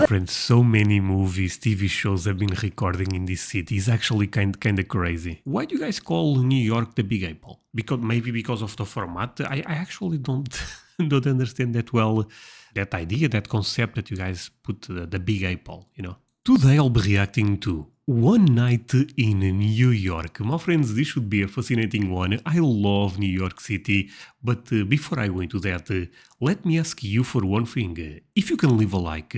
Friends, so many movies, TV shows have been recording in this city. It's actually kind of crazy. Why do you guys call New York the Big Apple? Because of the format. I actually don't don't understand that well. That idea, that concept that you guys put the Big Apple. Today I'll be reacting to One Night in New York. My friends, this should be a fascinating one. I love New York City, but before I go into that, let me ask you for one thing. If you can leave a like,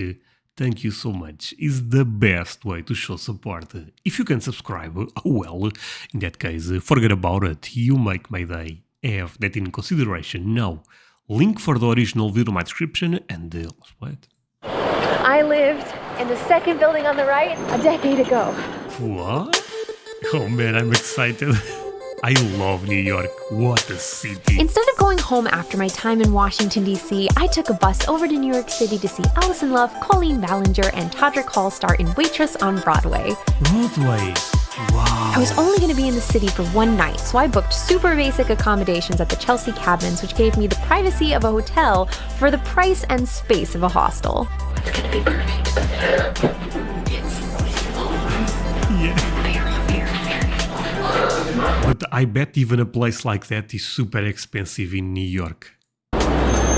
thank you so much. It's the best way to show support. If you can subscribe, well, in that case, forget about it. You make my day. Have that in consideration. Now, link for the original video in my description, and let's play it. I lived in the second building on the right a decade ago. What? Oh man, I'm excited. I love New York. What a city. Instead of going home after my time in Washington, D.C., I took a bus over to New York City to see Allison Love, Colleen Ballinger, and Todrick Hall star in Waitress on Broadway. Broadway? Wow. I was only going to be in the city for one night, so I booked super basic accommodations at the Chelsea Cabins, which gave me the privacy of a hotel for the price and space of a hostel. It's going to be perfect. It's small. Yeah. Very small. But I bet even a place like that is super expensive in New York.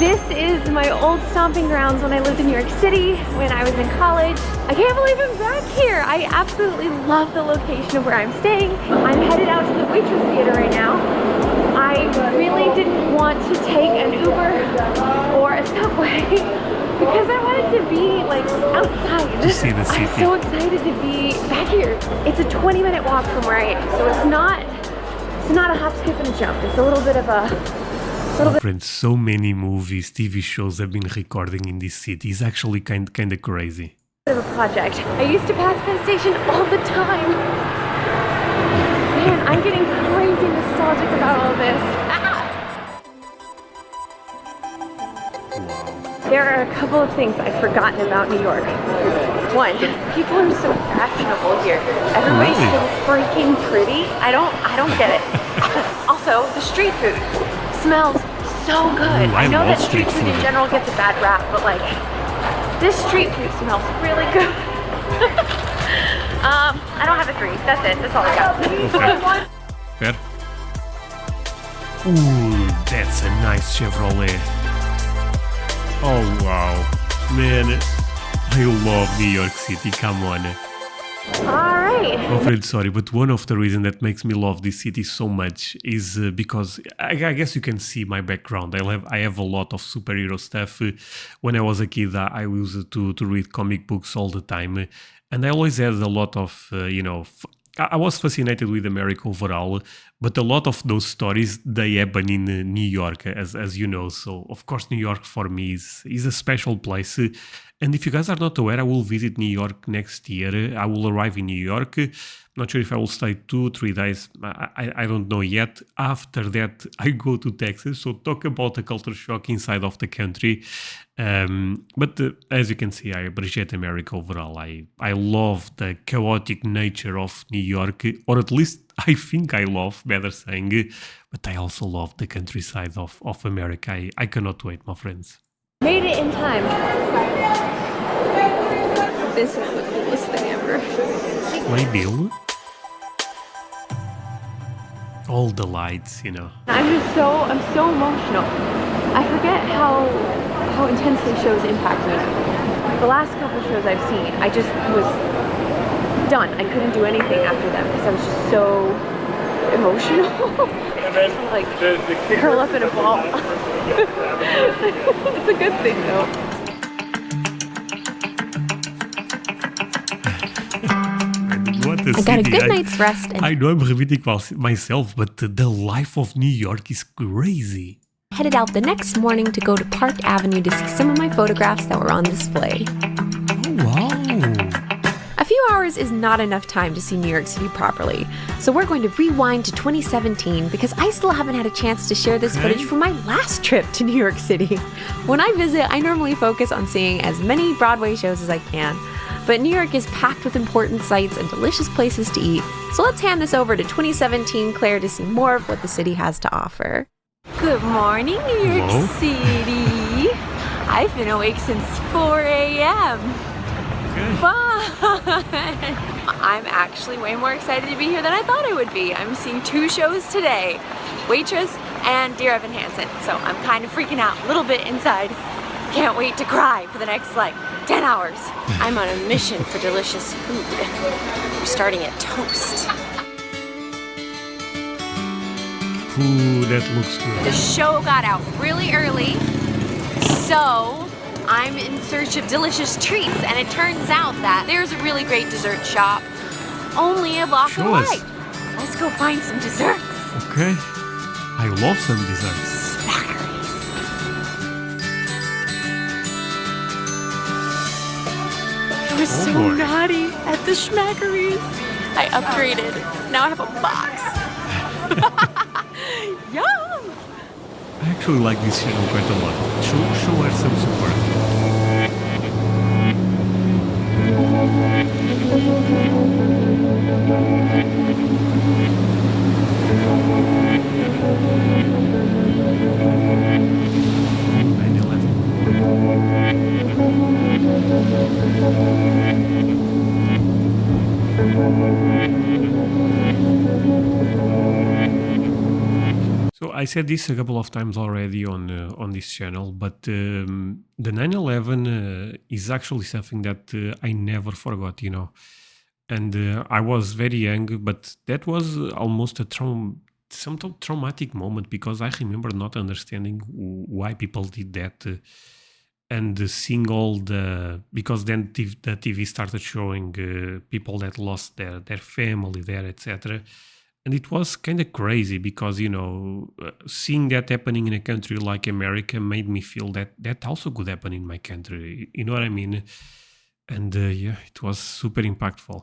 This is my old stomping grounds when I lived in New York City when I was in college. I can't believe I'm back here. I absolutely love the location of where I'm staying. I'm headed out to the Waitress Theater right now. I really didn't want to take an Uber or a subway because I wanted to be like outside. To see the city. I'm so excited to be back here. It's a 20-minute walk from where I am, so it's not a hop, skip, and a jump. It's a little bit of a Friends, so many movies, TV shows have been recording in this city. It's actually kind of crazy. Of a project. I used to pass Penn Station all the time. Man, I'm getting crazy nostalgic about all this. Wow. There are a couple of things I've forgotten about New York. One, people are so fashionable here. Everybody's Really? so freaking pretty. I don't get it. Also, the street food smells so good. Ooh, I know love that street food in general gets a bad rap, but like this street food smells really good. I don't have a 3. That's it. That's all I got. Okay. Fair. Ooh, that's a nice Chevrolet. Oh wow, man, I love New York City. Come on. All right. My friend, sorry, but one of the reasons that makes me love this city so much is because I guess you can see my background. I have a lot of superhero stuff. When I was a kid, I used to read comic books all the time, and I always had a lot of I was fascinated with America overall, but a lot of those stories, they happen in New York, as you know. So, of course, New York for me is a special place. And if you guys are not aware, I will visit New York next year. I will arrive in New York. Not sure if I will stay 2-3 days. I don't know yet. After that, I go to Texas. So talk about a culture shock inside of the country. But as you can see, I appreciate America overall. I love the chaotic nature of New York, or at least I think I love, better saying. But I also love the countryside of America. I cannot wait, my friends. Made it in time. This is the coolest thing ever. Play Bill. All the lights, I'm so emotional. I forget how intensely shows impact me. The last couple shows I've seen, I just was done. I couldn't do anything after them because I was just so emotional. Like curl up in a ball. It's a good thing though. I got a good night's rest. I know I'm repeating myself, but the life of New York is crazy. Headed out the next morning to go to Park Avenue to see some of my photographs that were on display. Oh, wow. A few hours is not enough time to see New York City properly, so we're going to rewind to 2017 because I still haven't had a chance to share this footage from my last trip to New York City. When I visit, I normally focus on seeing as many Broadway shows as I can, but New York is packed with important sights and delicious places to eat, so let's hand this over to 2017 Claire to see more of what the city has to offer. Good morning, New York City. I've been awake since 4 a.m. Fun! I'm actually way more excited to be here than I thought I would be. I'm seeing 2 shows today, Waitress and Dear Evan Hansen. So I'm kind of freaking out a little bit inside. Can't wait to cry for the next like 10 hours. I'm on a mission for delicious food. We're starting at toast. Ooh, that looks good. The show got out really early, so I'm in search of delicious treats, and it turns out that there's a really great dessert shop only a block Show away. us. Let's go find some desserts. Okay. I love some desserts. Smackeries. I was so boy. naughty at the Schmackeries. I upgraded. Now I have a box. Yum! I actually like this channel quite a lot. Show her some support. So I said this a couple of times already on this channel, but the 9/11 is actually something that I never forgot, you know. And I was very young, but that was almost a some traumatic moment because I remember not understanding why people did that. And seeing all because then the TV started showing people that lost their family there, etc. And it was kind of crazy because, you know, seeing that happening in a country like America made me feel that also could happen in my country. You know what I mean? And yeah, it was super impactful.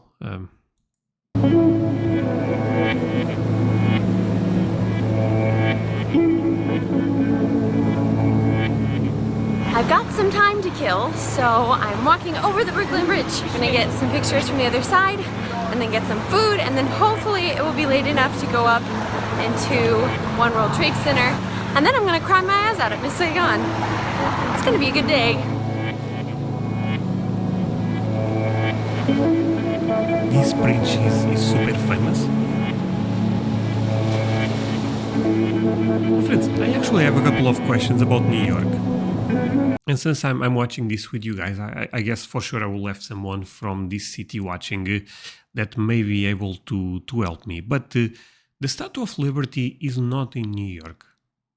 I've got some time to kill, so I'm walking over the Brooklyn Bridge. I'm gonna get some pictures from the other side, and then get some food, and then hopefully it will be late enough to go up into One World Trade Center, and then I'm gonna cry my eyes out at Miss Saigon. It's gonna be a good day. This bridge is super famous. Friends, I actually have a couple of questions about New York. And since I'm watching this with you guys, I guess for sure I will have someone from this city watching that may be able to help me. But the Statue of Liberty is not in New York.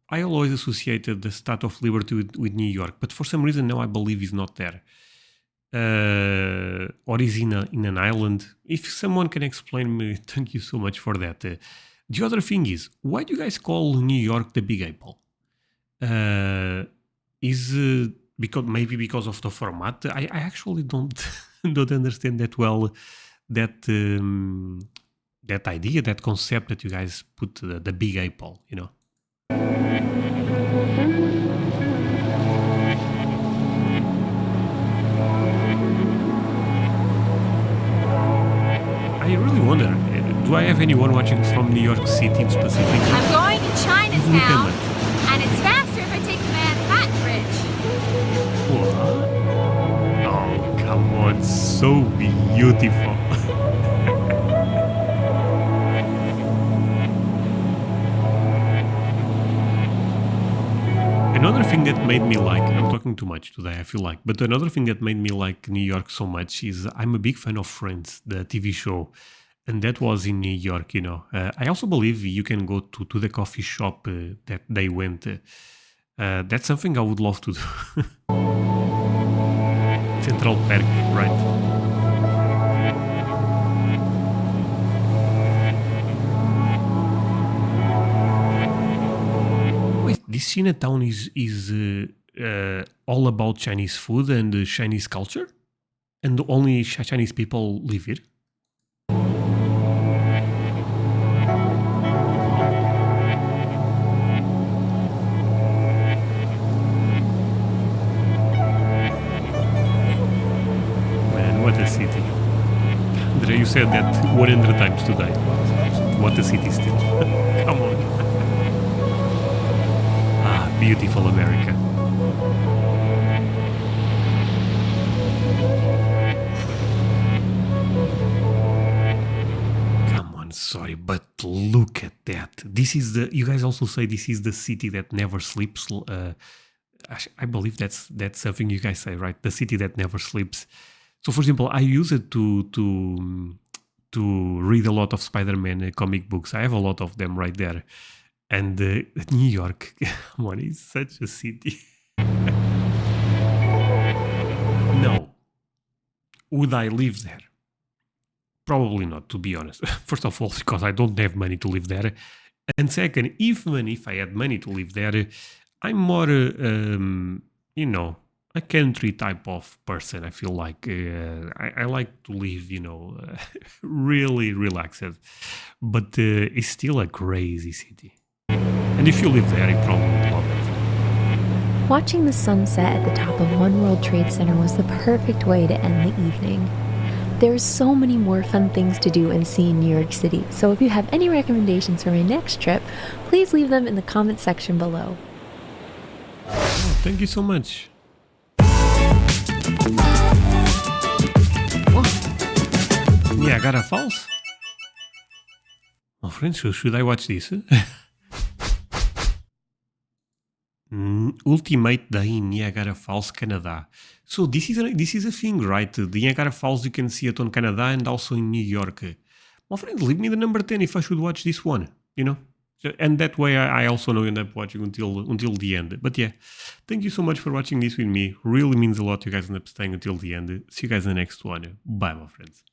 I always associated the Statue of Liberty with New York, but for some reason now I believe it's not there. Or is in an island. If someone can explain me, thank you so much for that. The other thing is, why do you guys call New York the Big Apple? Is because of the format? I actually don't understand that well. That idea, that concept that you guys put the Big Apple, you know. I really wonder, do I have anyone watching from New York City specifically? I'm going to Chinatown, and it's faster if I take the Manhattan Bridge. What? Oh, come on, so beautiful. Another thing that made me like, I'm talking too much today, I feel like, but another thing that made me like New York so much is I'm a big fan of Friends, the TV show, and that was in New York, you know. I also believe you can go to the coffee shop that they went. That's something I would love to do. Central Park, right? This Chinatown is all about Chinese food and Chinese culture, and only Chinese people live here. Man, what a city! André, you said that 100 times today. What a city still! Come on. Beautiful America. sorry, but look at that. This is the. You guys also say this is the city that never sleeps. I believe that's something you guys say, right? The city that never sleeps. So, for example, I use it to read a lot of Spider-Man comic books. I have a lot of them right there. And New York, come on, it's such a city. No. Would I live there? Probably not, to be honest. First of all, because I don't have money to live there. And second, even if I had money to live there, I'm more, a country type of person. I feel like I like to live, really relaxed. But it's still a crazy city. And if you live there, you probably would love it. Watching the sunset at the top of One World Trade Center was the perfect way to end the evening. There's so many more fun things to do and see in New York City, so if you have any recommendations for my next trip, please leave them in the comment section below. Oh, thank you so much. Niagara Falls? Oh, friends, should I watch this? Ultimate Day in Niagara Falls, Canada. So this is a thing, right? The Niagara Falls, you can see it on Canada and also in New York. My friends, leave me the number 10 if I should watch this one, And that way I also know you end up watching until the end. But yeah, thank you so much for watching this with me. Really means a lot you guys end up staying until the end. See you guys in the next one. Bye, my friends.